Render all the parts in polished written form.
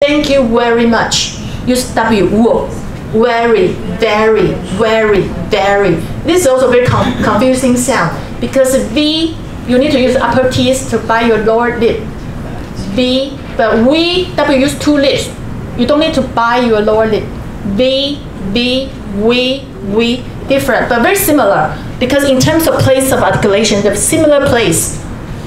Thank you very much. Use W. Whoa. Very, very, very, very. This is also very confusing sound because V, you need to use upper teeth to bite your lower lip. V, but we, W use two lips. You don't need to bite your lower lip. V, we, different, but very similar because in terms of place of articulation, the similar place.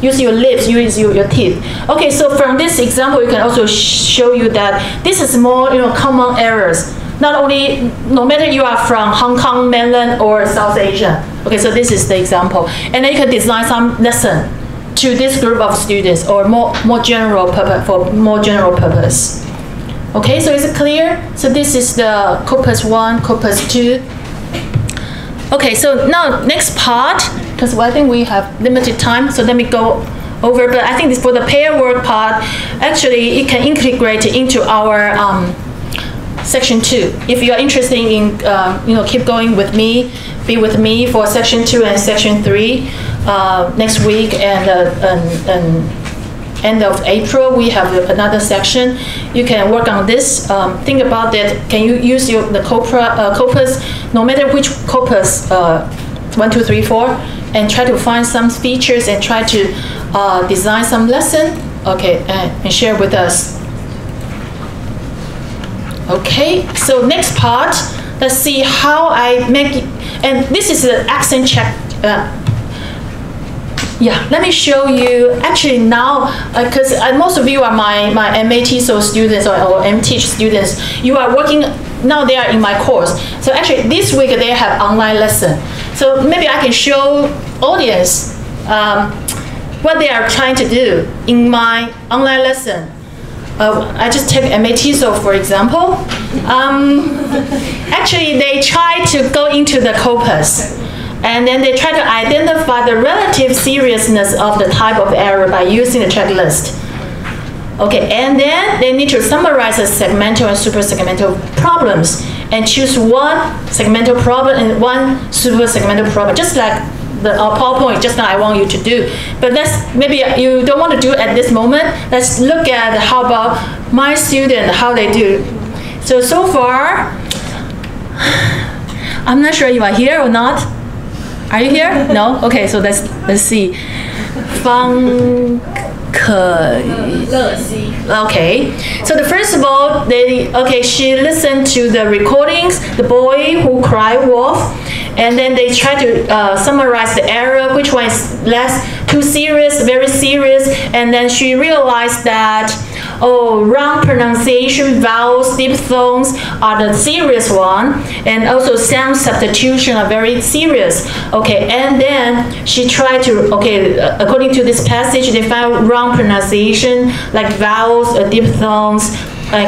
Use your lips, use your teeth. Okay, so from this example, you can also show you that this is more common errors. Not only, no matter you are from Hong Kong, mainland, or South Asia. Okay, so this is the example. And then you can design some lesson to this group of students or more general purpose, for more general purpose. Okay, so is it clear? So this is the corpus 1, corpus 2. Okay, so now next part, because I think we have limited time, so let me go over. But I think this, for the pair work part, actually it can integrate into our section 2. If you are interested in, keep going with me, be with me for section 2 and section 3 next week and end of April, we have another section. You can work on this. Think about that. Can you use the corpus, no matter which corpus, 1, 2, 3, 4, and try to find some features and try to design some lesson, okay, and share with us. Okay, so next part, let's see how I make it. And this is an accent check. Yeah, let me show you. Actually now, because most of you are my MAT so students or MTeach students, you are working, now they are in my course. So actually this week they have online lesson. So maybe I can show audience what they are trying to do in my online lesson. I just take MAT so for example. Actually they try to go into the corpus. And then they try to identify the relative seriousness of the type of error by using the checklist. Okay, and then they need to summarize the segmental and super segmental problems and choose one segmental problem and one super segmental problem, just like the PowerPoint just now I want you to do. But maybe you don't want to do it at this moment. Let's look at how about my student, how they do. So far, I'm not sure if you are here or not. Are you here? No? Okay, so let's see. Okay, so the first of all, she listened to the recordings, the boy who cried wolf, and then they try to summarize the error, which one is too serious, very serious, and then she realized that wrong pronunciation, vowels, diphthongs are the serious one, and also sound substitution are very serious. Okay, and then she tried to, according to this passage, they found wrong pronunciation, like vowels, diphthongs,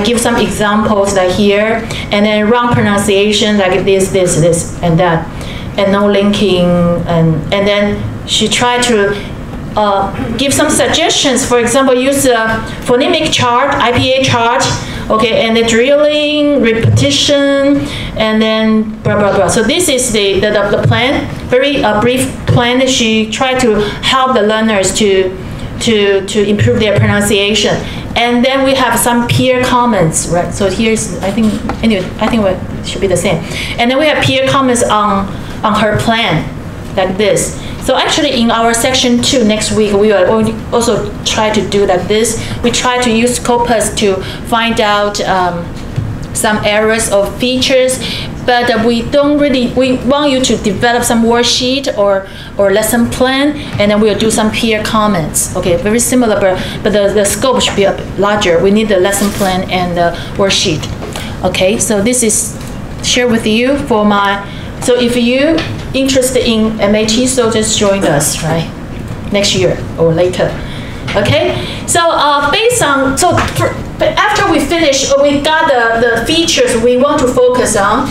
give some examples like here, and then wrong pronunciation like this, and that, and no linking, and then she tried to give some suggestions. For example, use a phonemic chart, IPA chart, okay, and the drilling, repetition, and then blah, blah, blah. So this is the plan, very brief plan. She tried to help the learners to improve their pronunciation. And then we have some peer comments, right? So here's, I think it should be the same. And then we have peer comments on her plan, like this. So actually in our section 2 next week, we will also try to do like this. We try to use corpus to find out some errors or features, but we want you to develop some worksheet or lesson plan, and then we'll do some peer comments. Okay, very similar, but the scope should be larger. We need the lesson plan and the worksheet. Okay, so this is shared with you for so if you interested in MAT, so just join us, right? Next year or later. Okay, so based on, after we finish, we got the features we want to focus on,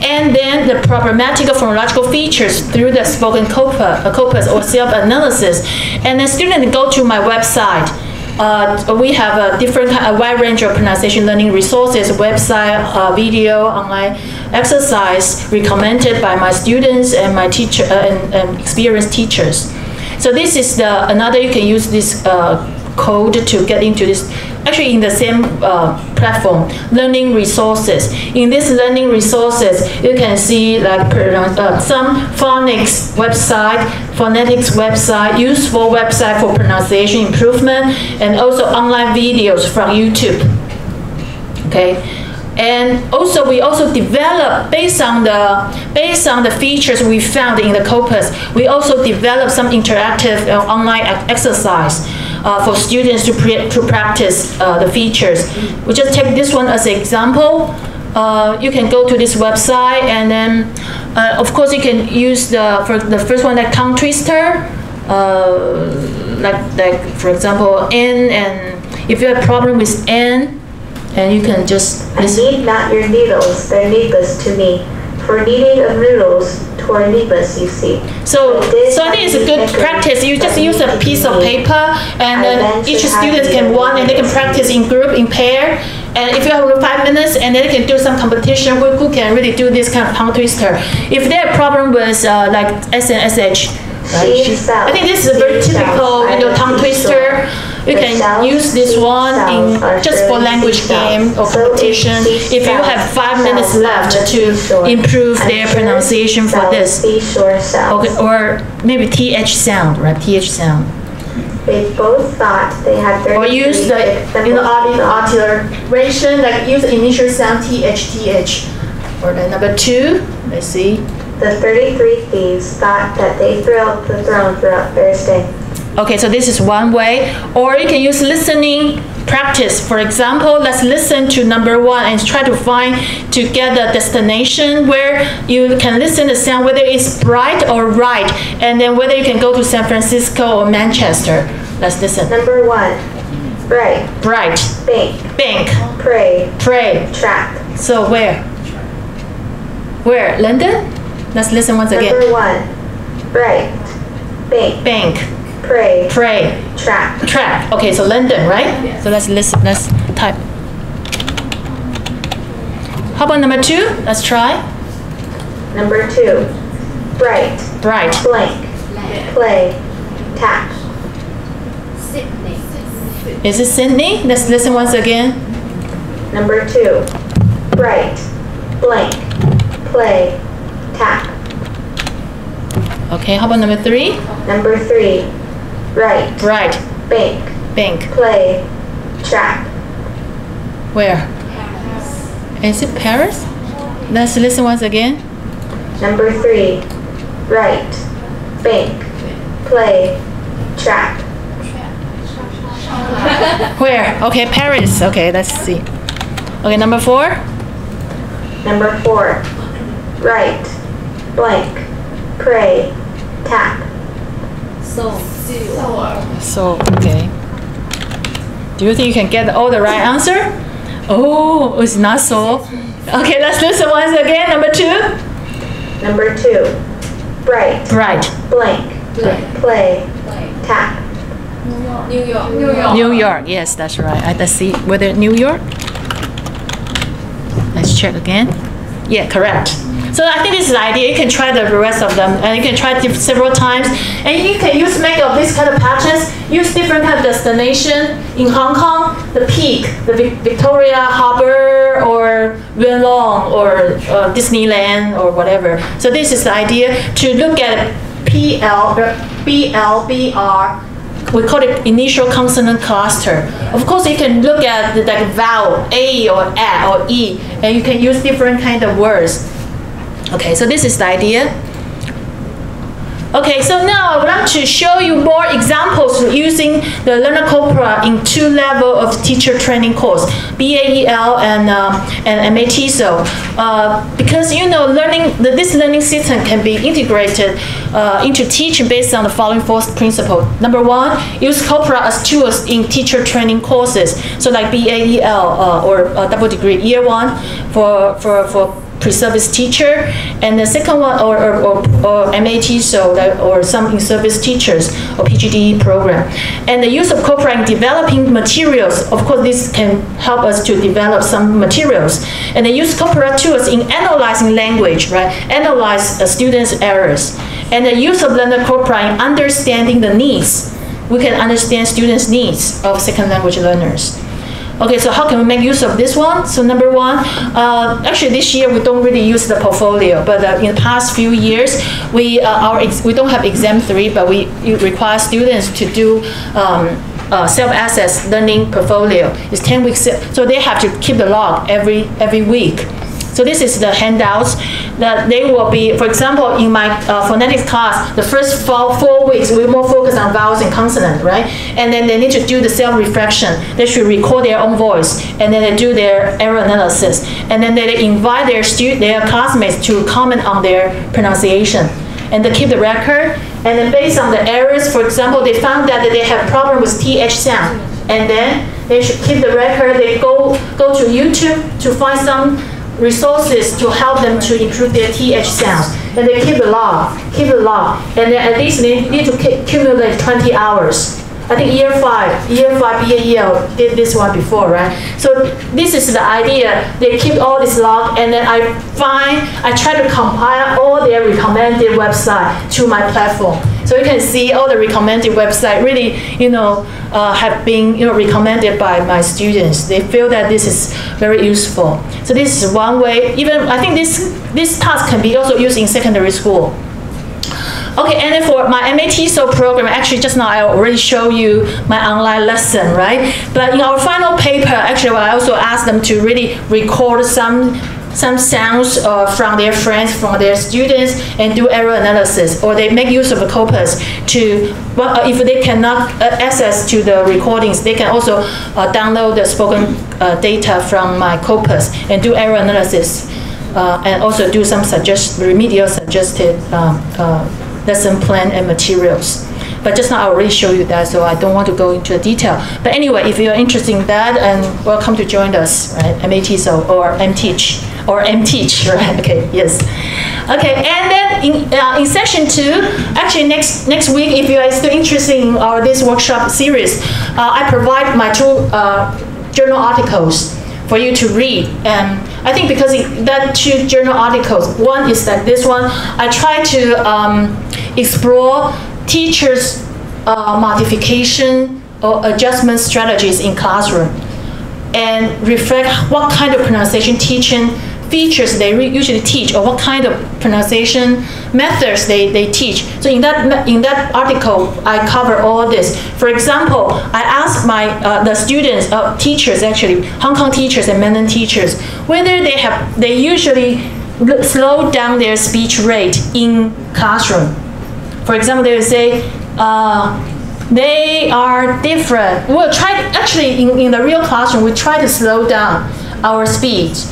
and then the programmatic phonological features through the spoken corpus or self-analysis. And then students go to my website. We have a wide range of pronunciation learning resources, website, video, online exercise recommended by my students and my teacher and experienced teachers. So this is another, you can use this code to get into this actually in the same platform, learning resources. In this learning resources, you can see like some phonics website, useful website for pronunciation improvement, and also online videos from YouTube. Okay. And also, we also develop based on the features we found in the corpus. We also develop some interactive online exercise for students to practice the features. We just take this one as an example. You can go to this website, and then of course you can use for the first one, like tongue twister, like for example N, and if you have a problem with N. And you can just listen. I need not your needles, they're needless to me. For needing of noodles, twere needless, you see. So I think it's a good practice. You just use a piece of paper, and then each student can one, and they can practice in group, in pair. And if you have 5 minutes, and then they can do some competition, who can really do this kind of tongue twister. If they have problem with like S and SH, right? I think this is a very typical, tongue twister. You can use this one just for language game or competition. If you have 5 minutes left to improve their pronunciation for this, okay, or maybe TH sound, right? TH sound. They both thought they had 33. Or use the alliteration, like use the initial sound TH. Or the number 2. Let's see. The 33 thieves thought that they thrilled the throne throughout Thursday. Okay, so this is one way. Or you can use listening practice. For example, let's listen to number 1 and try to get the destination where you can listen the sound, whether it's bright or right, and then whether you can go to San Francisco or Manchester. Let's listen. Number 1, bright. Bright. Bank. Bank. Pray. Pray. Trap. So where? Where? London? Let's listen once again. Number 1, bright. Bank. Bank. Pray. Pray. Trap. Trap. Okay, so London, right? Yes. So let's listen. Let's type. How about number 2? Let's try. Number 2. Bright. Bright. Blank. Play. Tap. Sydney. Is it Sydney? Let's listen once again. Number 2. Bright. Blank. Play. Tap. Okay, how about number 3? Number 3. Right. Bright. Bank. Bank. Play. Trap. Where? Is it Paris? Let's listen once again. Number 3. Right. Bank. Play. Trap. Where? Okay, Paris. Okay, let's see. Okay, number 4. Number 4. Right. Blank. Pray. Tap. So, okay. Do you think you can get all the right answer? Oh, it's not so. Okay, let's listen once again. Number 2. Number 2. Bright. Bright. Blank. Play. Tap. New York. New York. Yes, that's right. Let's see whether New York. Let's check again. Yeah, correct. So I think this is the idea. You can try the rest of them, and you can try it several times. And you can use many of these kind of patterns. Use different kind of destination. In Hong Kong, the Peak, the Victoria Harbour, or Yuen Long, or Disneyland, or whatever. So this is the idea to look at BR. We call it initial consonant cluster. Of course, you can look at the vowel A or A or E, and you can use different kind of words. Okay, so this is the idea. Okay, so now I would like to show you more examples using the Learner Corpora in 2 levels of teacher training course, BAEL and MAT. So, because this learning system can be integrated into teaching based on the following 4 principles. Number 1, use Corpora as tools in teacher training courses. So like BAEL or double degree year 1 for pre-service teacher, and the second one or MAT, or some in-service teachers or PGD program. And the use of Corpora in developing materials, of course this can help us to develop some materials. And they use Corpora tools in analyzing language, right? Analyze students' errors. And the use of Learner Corpora in understanding the needs. We can understand students' needs of second language learners. Okay, so how can we make use of this one? So number one, actually this year we don't really use the portfolio, but in the past few years, we don't have exam 3, but we require students to do self-assessed learning portfolio. It's 10 weeks, so they have to keep the log every week. So this is the handouts that they will be, for example, in my phonetics class, the first 4 weeks, we more focus on vowels and consonant, right? And then they need to do the self-reflection. They should record their own voice, and then they do their error analysis. And then they invite their classmates to comment on their pronunciation. And they keep the record. And then based on the errors, for example, they found that they have problem with TH sound. And then they should keep the record. They go to YouTube to find some resources to help them to improve their TH sounds. And they keep the log. And then at least they need to accumulate 20 hours. I think year 5 BAEL did this one before, right? So this is the idea. They keep all this log, and then I try to compile all their recommended website to my platform. So you can see all the recommended website really, have been, recommended by my students. They feel that this is very useful. So this is one way. Even I think this task can be also used in secondary school. Okay, and then for my MAT-SO program, actually just now I already show you my online lesson, right? But in our final paper, actually I also asked them to really record some sounds from their friends, from their students, and do error analysis, or they make use of a corpus to, if they cannot access to the recordings, they can also download the spoken data from my corpus and do error analysis, and also do some remedial suggested lesson plan and materials. But just now I already showed you that, so I don't want to go into the detail. But anyway, if you're interested in that, and welcome to join us, right? MAT-SO or MTeach, right? Okay, yes. Okay, and then in session 2, actually next week, if you are still interested in this workshop series, I provide my 2 journal articles for you to read. And I think because that 2 journal articles, one is like this one, I try to explore teachers' modification or adjustment strategies in classroom and reflect what kind of pronunciation teaching features they usually teach, or what kind of pronunciation methods they teach. So in that article, I cover all this. For example, I asked the students, teachers actually, Hong Kong teachers and mainland teachers, whether they usually slow down their speech rate in classroom. For example, they would say, they are different. We'll try, actually in the real classroom, we try to slow down our speech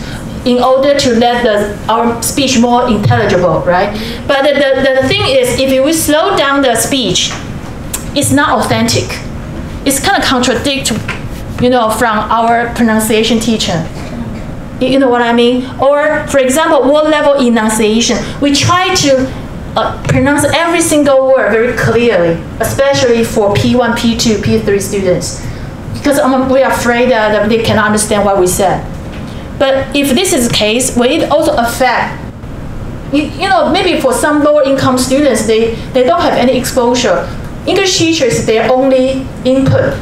in order to let our speech more intelligible, right? But the thing is, if we slow down the speech, it's not authentic. It's kind of contradict, from our pronunciation teacher. You know what I mean? Or, for example, word level enunciation. We try to pronounce every single word very clearly, especially for P1, P2, P3 students, because we are afraid that they cannot understand what we said. But if this is the case, will it also affect, maybe for some lower income students, they don't have any exposure. English teachers is their only input.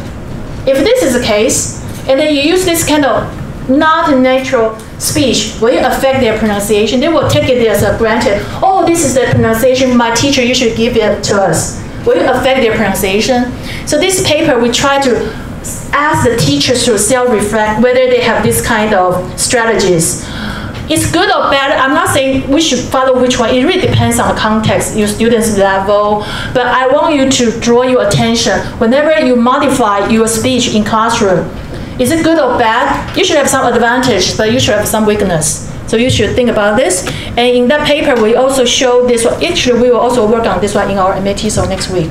If this is the case, and then you use this kind of not natural speech, will it affect their pronunciation? They will take it as a granted. Oh, this is the pronunciation my teacher usually give it to us. Will it affect their pronunciation? So this paper, we try to ask the teachers to self-reflect whether they have this kind of strategies. It's good or bad. I'm not saying we should follow which one. It really depends on the context, your student's level. But I want you to draw your attention whenever you modify your speech in classroom. Is it good or bad? You should have some advantage, but you should have some weakness. So you should think about this. And in that paper, we also show this one. Actually, we will also work on this one in our MAT-SO next week,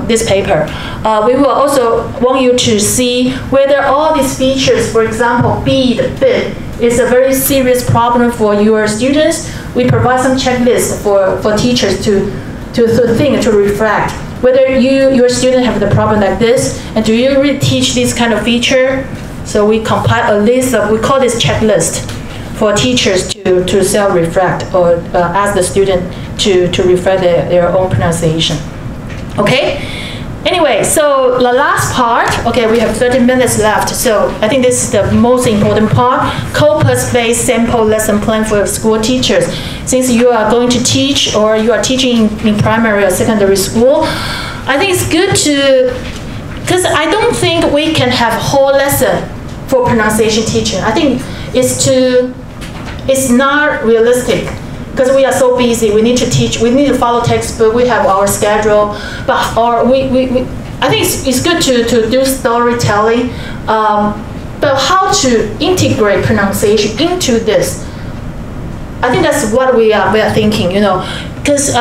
this paper. We will also want you to see whether all these features, for example, beat, bit, is a very serious problem for your students. We provide some checklists for teachers to think, to reflect. Whether your student have the problem like this, and do you really teach this kind of feature? So we compile a list of, we call this checklist, for teachers to self-reflect or ask the student to reflect their own pronunciation. Okay? Anyway, so the last part, okay, we have 30 minutes left. So I think this is the most important part, corpus-based sample lesson plan for school teachers. Since you are going to teach or you are teaching in primary or secondary school, I think it's good to, because I don't think we can have a whole lesson for pronunciation teaching. I think it's not realistic. Because we are so busy, we need to teach, we need to follow textbook, we have our schedule, but I think it's good to do storytelling, but how to integrate pronunciation into this, I think that's what we are thinking, because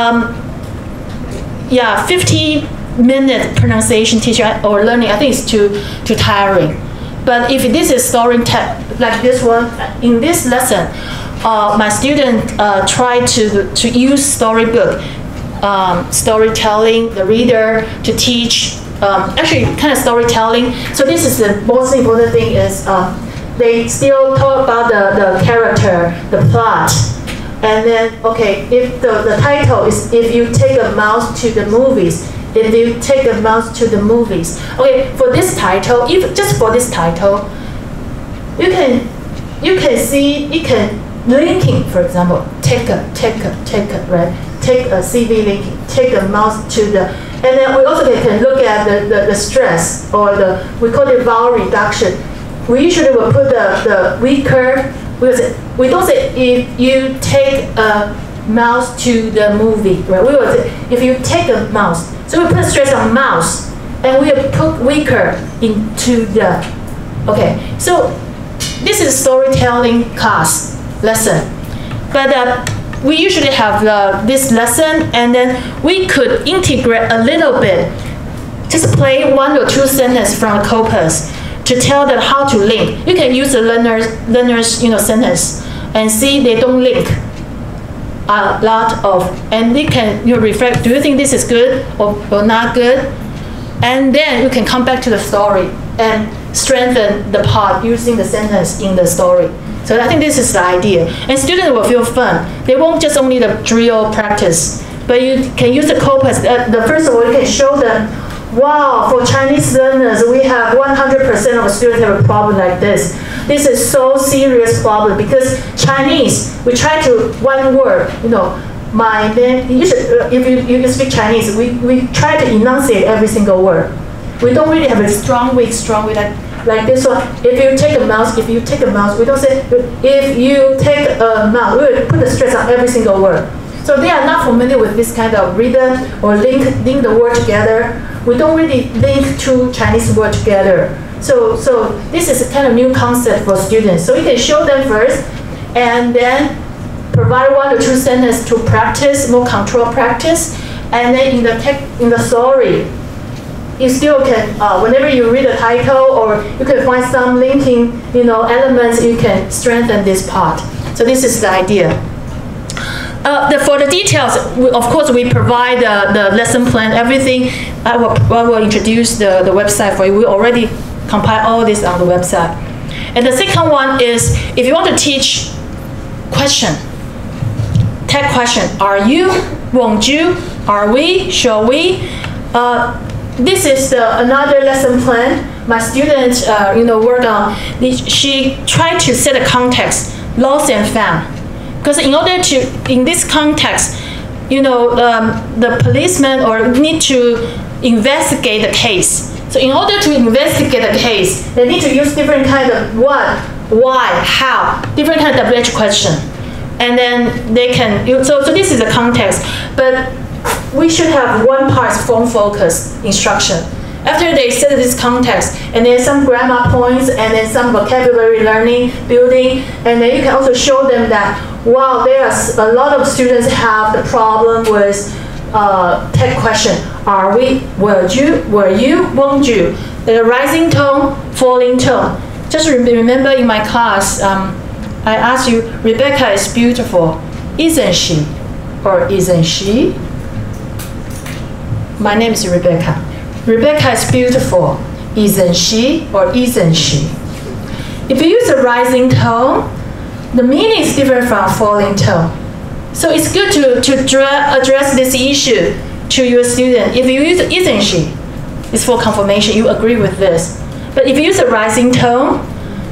50-minute pronunciation teaching or learning, I think it's too tiring. But if this is story like this one, in this lesson, my student tried to use storybook, storytelling, the reader to teach, actually kind of storytelling. So this is the most important thing is they still talk about the character, the plot. And then, okay, if the title is If You Take a Mouse to the Movies, if you take a mouse to the movies. Okay, for this title, just for this title, you can see, linking, for example, take a, right? Take a CV linking, take a mouse to the, and then we also can look at the stress or we call it vowel reduction. We usually will put the weaker, we don't say if you take a mouse to the movie, right? We will say if you take a mouse. So we put stress on mouse and we put weaker into the, okay. So this is storytelling class lesson, but we usually have this lesson, and then we could integrate a little bit, just play 1 or 2 sentences from a corpus to tell them how to link. You can use the learners sentence and see they don't link a lot of, and they can reflect, do you think this is good or not good? And then you can come back to the story and strengthen the part using the sentence in the story. So I think this is the idea. And students will feel fun. They won't just only the drill practice, but you can use the corpus. First of all, you can show them, wow, for Chinese learners, we have 100% of students have a problem like this. This is so serious problem because Chinese, we try to, one word, my name, if you speak Chinese, we try to enunciate every single word. We don't really have a strong way like this one. If you take a mouse, we don't say, if you take a mouse, we will put the stress on every single word. So they are not familiar with this kind of rhythm or link the word together. We don't really link two Chinese words together. So this is a kind of new concept for students. So you can show them first, and then provide 1 or 2 sentences to practice, more control practice, and then in the story, you still can, whenever you read the title or you can find some linking, elements, you can strengthen this part. So this is the idea. For the details, of course, we provide the lesson plan, everything. I will introduce the website for you. We already compile all this on the website. And the second one is, if you want to teach question, tag question, are you, won't you, are we, shall we? This is another lesson plan my student worked on. She tried to set a context, lost and found. Because in order to, in this context, the policeman or need to investigate the case. So in order to investigate the case, they need to use different kind of what, why, how, different kind of WH question. And then they can, so this is the context. But we should have one part form focus instruction. After they set this context, and then some grammar points, and then some vocabulary learning, building, and then you can also show them that, wow, there's a lot of students have the problem with tag question. Are we, were you, won't you? The rising tone, falling tone. Just remember in my class, I asked you, Rebecca is beautiful, isn't she? Or isn't she? My name is Rebecca. Rebecca is beautiful, isn't she? Or isn't she? If you use a rising tone, the meaning is different from falling tone. So it's good to address this issue to your student. If you use isn't she, It's for confirmation. You agree with this. But if you use a rising tone,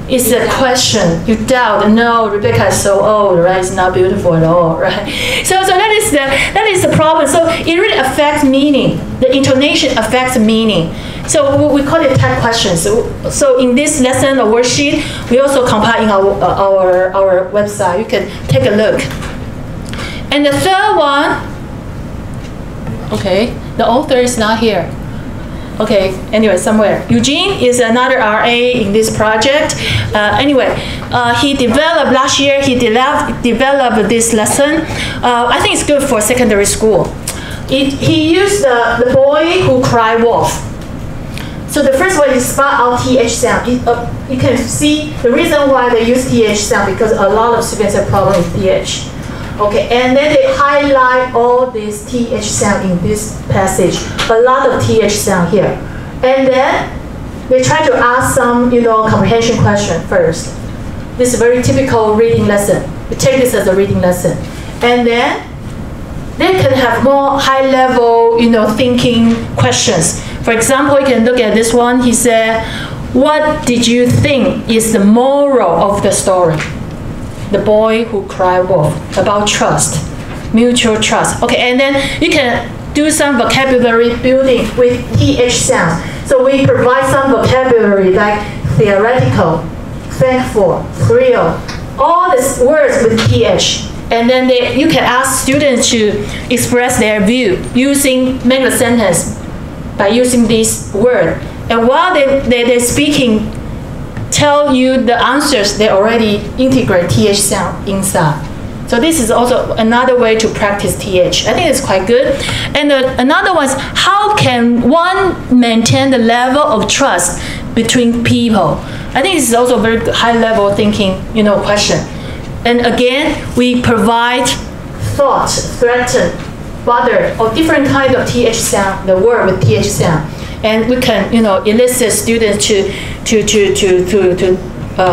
it's a question. You doubt. No, Rebecca is so old, right? It's not beautiful at all, right? So that is the problem. So it really affects meaning. The intonation affects meaning. So we call it type questions. So in this lesson or worksheet, we also compile in our website. You can take a look. And the third one, okay, the author is not here. Okay, anyway, somewhere. Eugene is another RA in this project. He developed, last year, he developed this lesson. I think it's good for secondary school. He used the boy who cried wolf. So the first one is spell out TH sound. You can see the reason why they use TH sound because a lot of students have problem with TH. Okay, and then they highlight all this TH sound in this passage. A lot of TH sound here. And then they try to ask some, comprehension question first. This is a very typical reading lesson. You take this as a reading lesson. And then they can have more high-level, thinking questions. For example, you can look at this one. He said, what did you think is the moral of the story? The boy who cried wolf, about trust, mutual trust. Okay, and then you can do some vocabulary building with TH sound. So we provide some vocabulary like theoretical, thankful, thrill, all these words with TH. And then you can ask students to express their view using, make a sentence by using this word. And while they're speaking, tell you the answers, they already integrate TH sound inside. So this is also another way to practice TH. I think it's quite good. And another one is, how can one maintain the level of trust between people? I think this is also a very high level thinking, question. And again, we provide thought, threaten, bother, or different kind of TH sound, the word with TH sound. And we can, elicit students to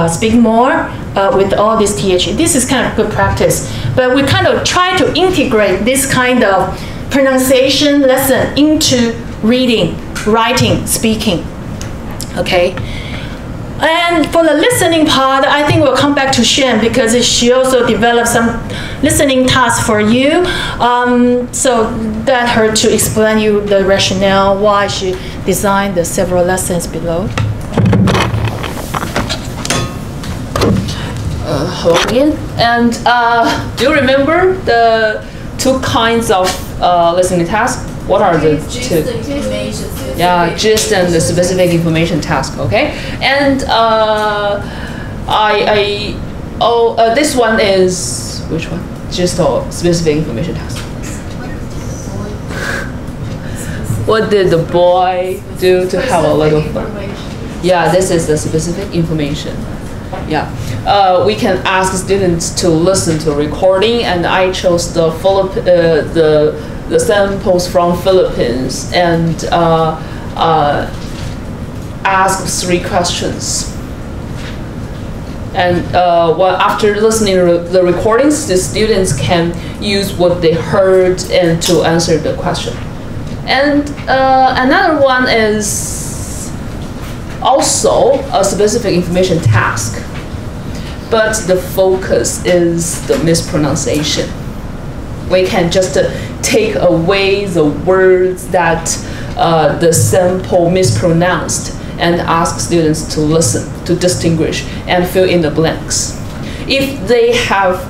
speak more with all this TH. This is kind of good practice. But we kind of try to integrate this kind of pronunciation lesson into reading, writing, speaking. Okay. And for the listening part, I think we'll come back to Chen because she also developed some listening tasks for you. So that her to explain you the rationale why she designed the several lessons below. Hello again. And do you remember the two kinds of listening tasks? What are the two? Yeah, gist and the specific information task. Okay, and this one is which one? Gist or specific information task? What did the boy do to have a little fun? Yeah, this is the specific information. Yeah, we can ask students to listen to a recording, and I chose the samples from Philippines and ask 3 questions. And after listening to the recordings, the students can use what they heard and to answer the question. And another one is also a specific information task, but the focus is the mispronunciation. We can just take away the words that the sample mispronounced and ask students to listen, to distinguish, and fill in the blanks. If they have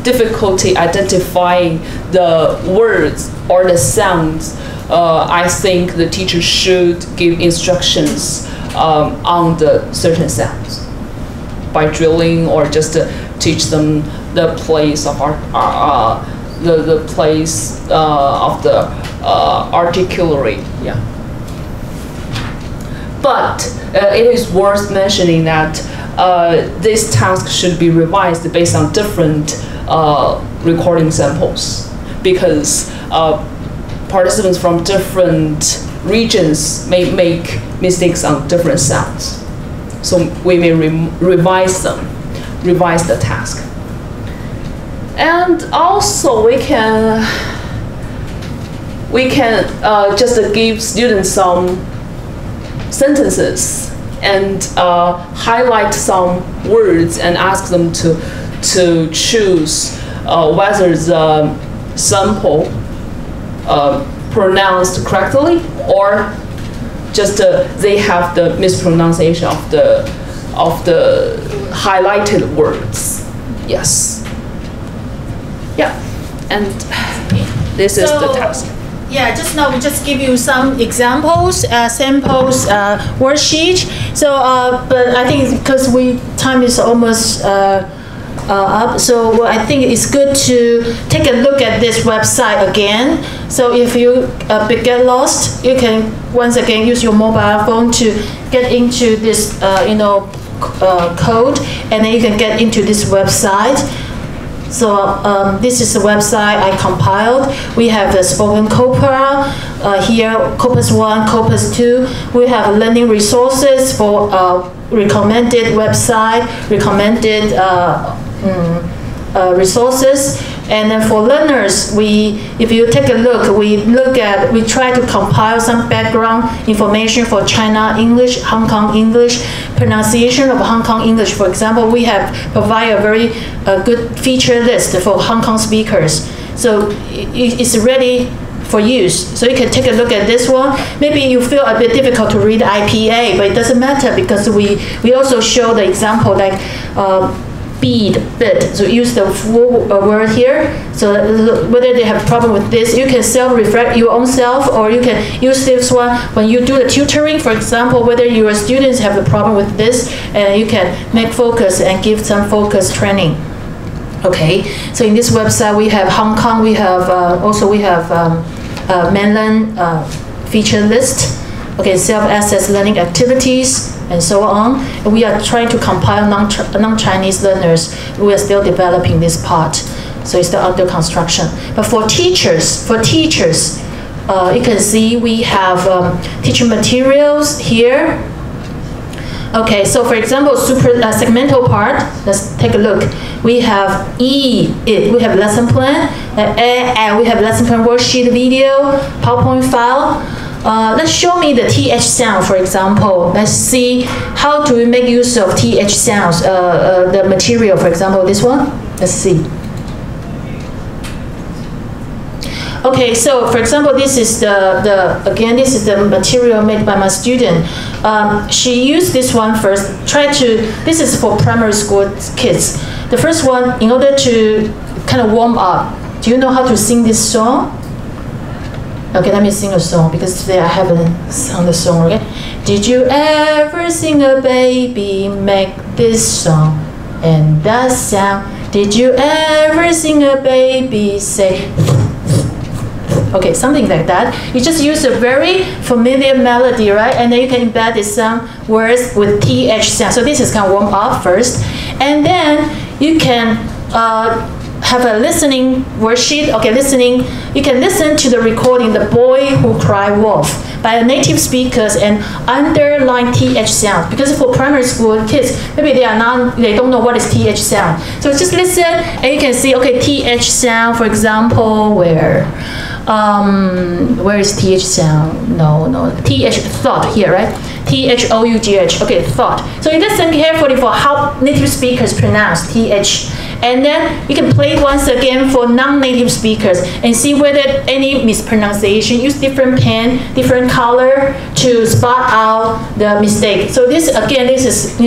difficulty identifying the words or the sounds, I think the teacher should give instructions on the certain sounds by drilling, or just teach them the place of the place of the articulatory. Yeah. But it is worth mentioning that this task should be revised based on different recording samples, because participants from different regions may make mistakes on different sounds. So we may revise the task. And also we can just give students some sentences and highlight some words and ask them to choose whether the sample pronounced correctly or just they have the mispronunciation of the highlighted words. Yes. Yeah. And this is the task. Yeah, just now we just give you some examples, samples, worksheet. So, but I think because time is almost up, so I think it's good to take a look at this website again. So if you get lost, you can once again use your mobile phone to get into this, code, and then you can get into this website. So this is the website I compiled. We have the spoken Copra here, Corpus 1, Corpus 2. We have learning resources for recommended website, recommended resources. And then for learners, if you take a look, we try to compile some background information for China English, Hong Kong English, pronunciation of Hong Kong English. For example, we have provided a very good feature list for Hong Kong speakers. So it's ready for use. So you can take a look at this one. Maybe you feel a bit difficult to read IPA, but it doesn't matter because we also show the example like bid. So use the full word here. So whether they have a problem with this, you can self-reflect your own self, or you can use this one when you do the tutoring. For example, whether your students have a problem with this, and you can make focus and give some focus training. Okay, so in this website we have Hong Kong, we have mainland feature list. Okay, self-assessed learning activities, and so on. And we are trying to compile non-Chinese learners. We are still developing this part, so it's still under construction. But for teachers, you can see we have teaching materials here. Okay, so for example, segmental part, let's take a look. We have we have lesson plan, and we have lesson plan worksheet video, PowerPoint file. Let's show me the TH sound, for example. Let's see how do we make use of TH sounds, the material, for example, this one. Let's see. Okay, so for example, this is this is the material made by my student. She used this one first. This is for primary school kids. The first one, in order to kind of warm up. Do you know how to sing this song? Okay, let me sing a song because today I haven't sung the song. Okay, did you ever sing a baby make this song and that sound? Did you ever sing a baby say? Okay, something like that. You just use a very familiar melody, right? And then you can embed some words with TH sound. So this is kind of warm up first, and then you can have a listening worksheet. Okay, listening. You can listen to the recording, "The Boy Who Cried Wolf," by the native speakers and underline TH sound. Because for primary school kids, maybe they don't know what is TH sound. So just listen, and you can see, okay, TH sound. For example, where is TH sound? No, TH thought here, right? THOUGH. Okay, thought. So you listen carefully for how native speakers pronounce TH. And then you can play it once again for non-native speakers and see whether any mispronunciation. Use different pen, different color to spot out the mistake. So this is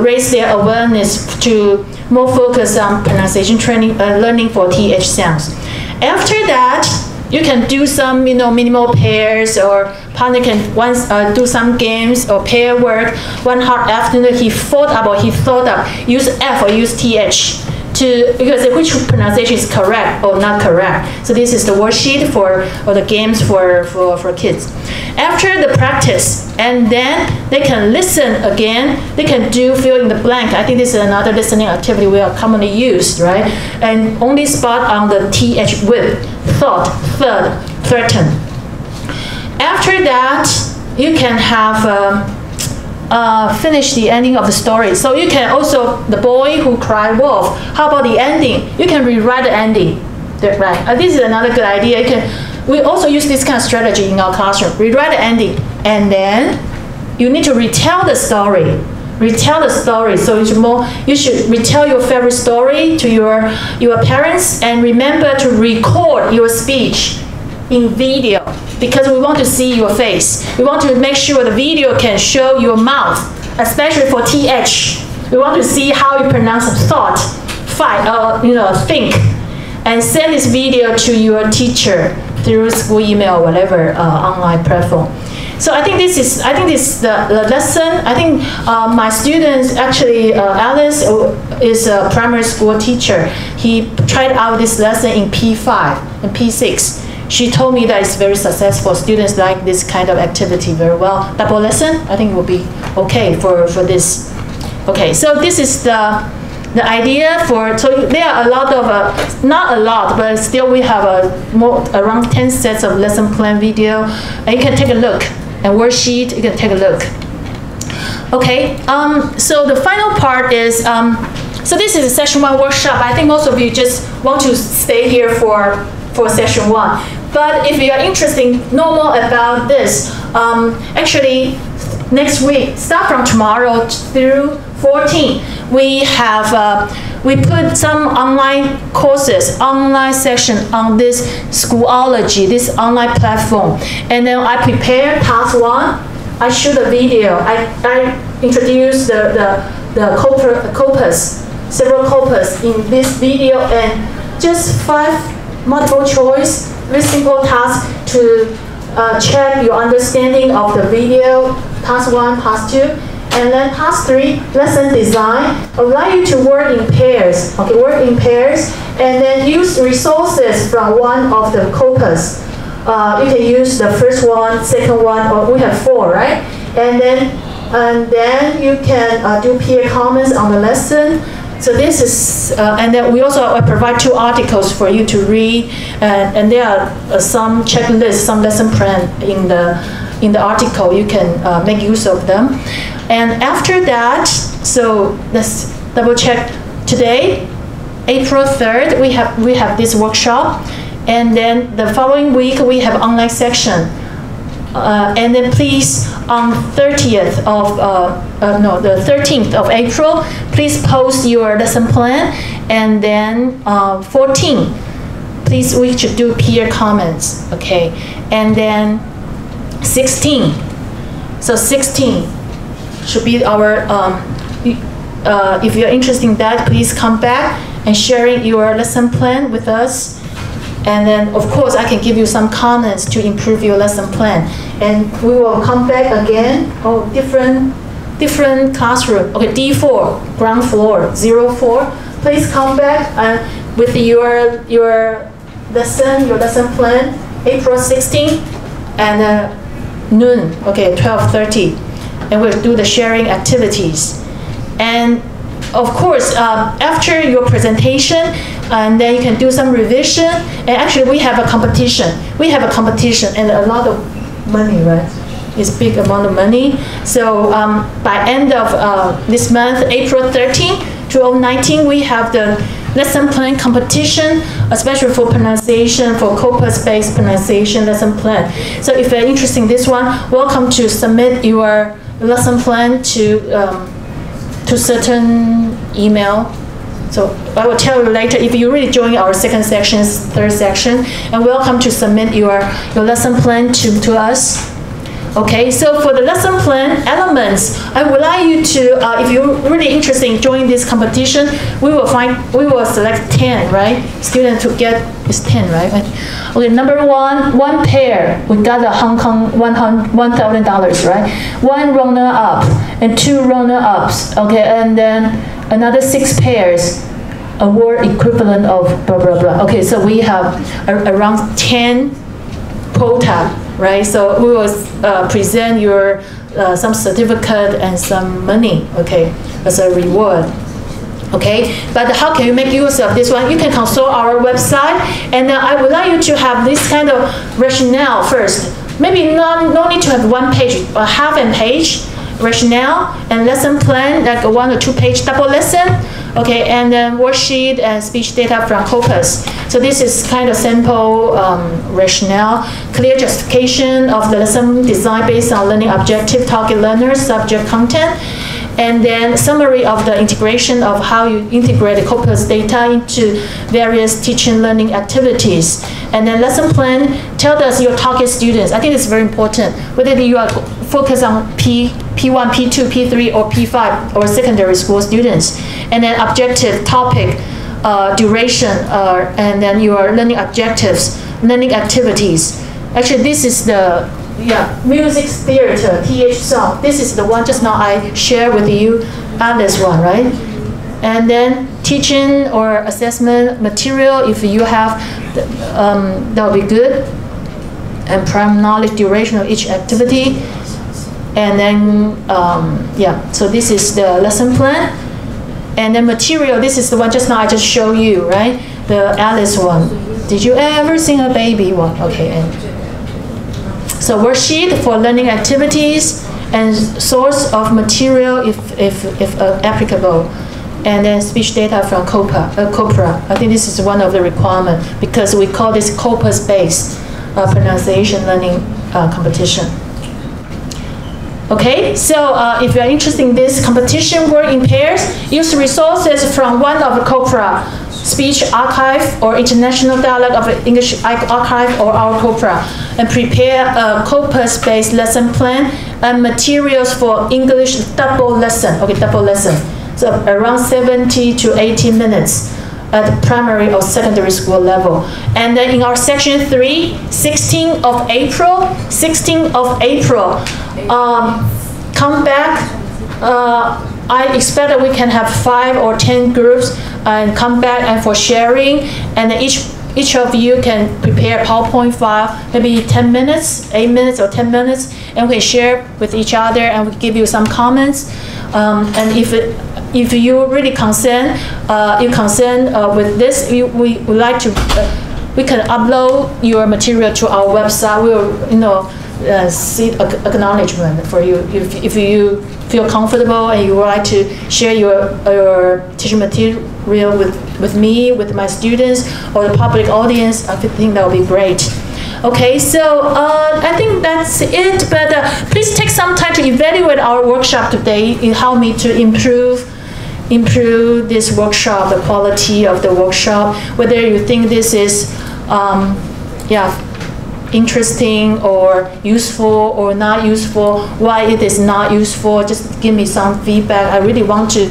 raise their awareness to more focus on pronunciation training, learning for TH sounds. After that, you can do some minimal pairs, or partner can do some games or pair work. One hot afternoon he thought up, use F or use TH because which pronunciation is correct or not correct. So this is the worksheet or the games for kids. After the practice, and then they can listen again. They can do fill in the blank. I think this is another listening activity we are commonly used, right? And only spot on the TH with thought, third, threaten. After that, you can have finish the ending of the story. So you can also, "The Boy Who Cried Wolf." How about the ending? You can rewrite the ending, right? This is another good idea. We also use this kind of strategy in our classroom. Rewrite the ending, and then you need to retell the story. Retell the story. So you should retell your favorite story to your parents, and remember to record your speech in video, because we want to see your face. We want to make sure the video can show your mouth, especially for TH. We want to see how you pronounce thought, think, and send this video to your teacher through school email or whatever online platform. So I think this is the lesson. I think my students, actually Alice is a primary school teacher. He tried out this lesson in P5 and P6. She told me that it's very successful. Students like this kind of activity very well. Double lesson, I think will be okay for this. Okay, so this is the idea for, so there are a lot of, not a lot, but still we have around 10 sets of lesson plan video. And you can take a look. And worksheet, you can take a look. Okay, so the final part is, so this is a session 1 workshop. I think most of you just want to stay here for session 1. But if you are interested in know more about this, actually next week, start from tomorrow through 14, we have we put some online courses, online session on this Schoology, this online platform. And then I prepare task 1. I shoot a video. I introduce the corpus, several corpus in this video, and just 5 multiple choice, very simple task to check your understanding of the video, task 1, task 2. And then task 3, lesson design, allow you to work in pairs. Okay, work in pairs, and then use resources from one of the corpus. You can use the first one, second one, or we have 4, right? And then you can do peer comments on the lesson. So this is, and then we also provide 2 articles for you to read, and there are some checklists, some lesson plan in the article. You can make use of them. And after that, so let's double check. Today, April 3rd, we have this workshop, and then the following week we have online section. And then please, on 30th of the 13th of April, please post your lesson plan, and then 14, please we should do peer comments, okay, and then 16. So 16 should be our. If you're interested in that, please come back and sharing your lesson plan with us. And then, of course, I can give you some comments to improve your lesson plan. And we will come back again. Oh, different classroom. Okay, D4, ground floor, 04. Please come back with your lesson plan, April 16th, and noon. Okay, 12:30, and we'll do the sharing activities. And of course, after your presentation, and then you can do some revision. And actually, we have a competition. We have a competition and a lot of money, right? It's big amount of money. So by end of this month, April 13, 2019, we have the lesson plan competition, especially for pronunciation, for corpus-based pronunciation lesson plan. So if you're interested in this one, welcome to submit your lesson plan to certain email. So I will tell you later if you really join our second section, third section, and welcome to submit your lesson plan to us. Okay, so for the lesson plan elements, I would like you to, if you're really interested in joining this competition, we will select 10, right? Student to get is 10, right? Okay, number one pair, we got a Hong Kong $1,000, right? 1 runner-up and 2 runner-ups, okay, and then another 6 pairs, award equivalent of blah, blah, blah. Okay, so we have around 10 quota, right? So we will present your some certificate and some money, okay, as a reward. Okay, but how can you make use of this one? You can consult our website, and I would like you to have this kind of rationale first. Maybe no need to have 1 page, or half a page rationale and lesson plan, like a 1 or 2 page double lesson, Okay, and then worksheet and speech data from corpus. So this is kind of simple rationale, clear justification of the lesson design based on learning objective, target learners, subject content, and then summary of the integration of how you integrate the corpus data into various teaching learning activities. And then lesson plan tells us your target students. I think it's very important, whether you are focused on P1, P2, P3, or P5, or secondary school students. And then objective, topic, duration, and then your learning objectives, learning activities. Actually, this is the music theater, TH song. This is the one just now I shared with you, Alice one, right? And then teaching or assessment material, if you have, that will be good. And prime knowledge, duration of each activity. And then, so this is the lesson plan. And then material, this is the one just now I just showed you, right? The Alice one. Did you ever sing a baby one? Okay. And so worksheet for learning activities and source of material if applicable. And then speech data from Copra. I think this is one of the requirements because we call this corpus-based pronunciation learning competition. Okay, so if you are interested in this competition, work in pairs, use resources from one of the Copra, Speech Archive or International Dialogue of English Archive or our Copra, and prepare a corpus-based lesson plan and materials for English double lesson. Okay, double lesson. So around 70 to 80 minutes at primary or secondary school level. And then in our section 3, 16th of April, come back. I expect that we can have 5 or 10 groups and come back and for sharing, and then each of you can prepare a PowerPoint file, maybe 10 minutes, 8 minutes or 10 minutes, and we can share with each other and we give you some comments. And if you really concerned, with this, we would like to, we can upload your material to our website. We'll, seek acknowledgement for you if you feel comfortable and you would like to share your teaching material with me, with my students, or the public audience. I think that would be great. Okay, so I think that's it, but please take some time to evaluate our workshop today. It helped me to improve this workshop, the quality of the workshop, whether you think this is interesting or useful or not useful, why it is not useful, just give me some feedback. I really want to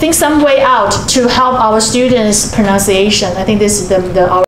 think some way out to help our students' pronunciation. I think this is our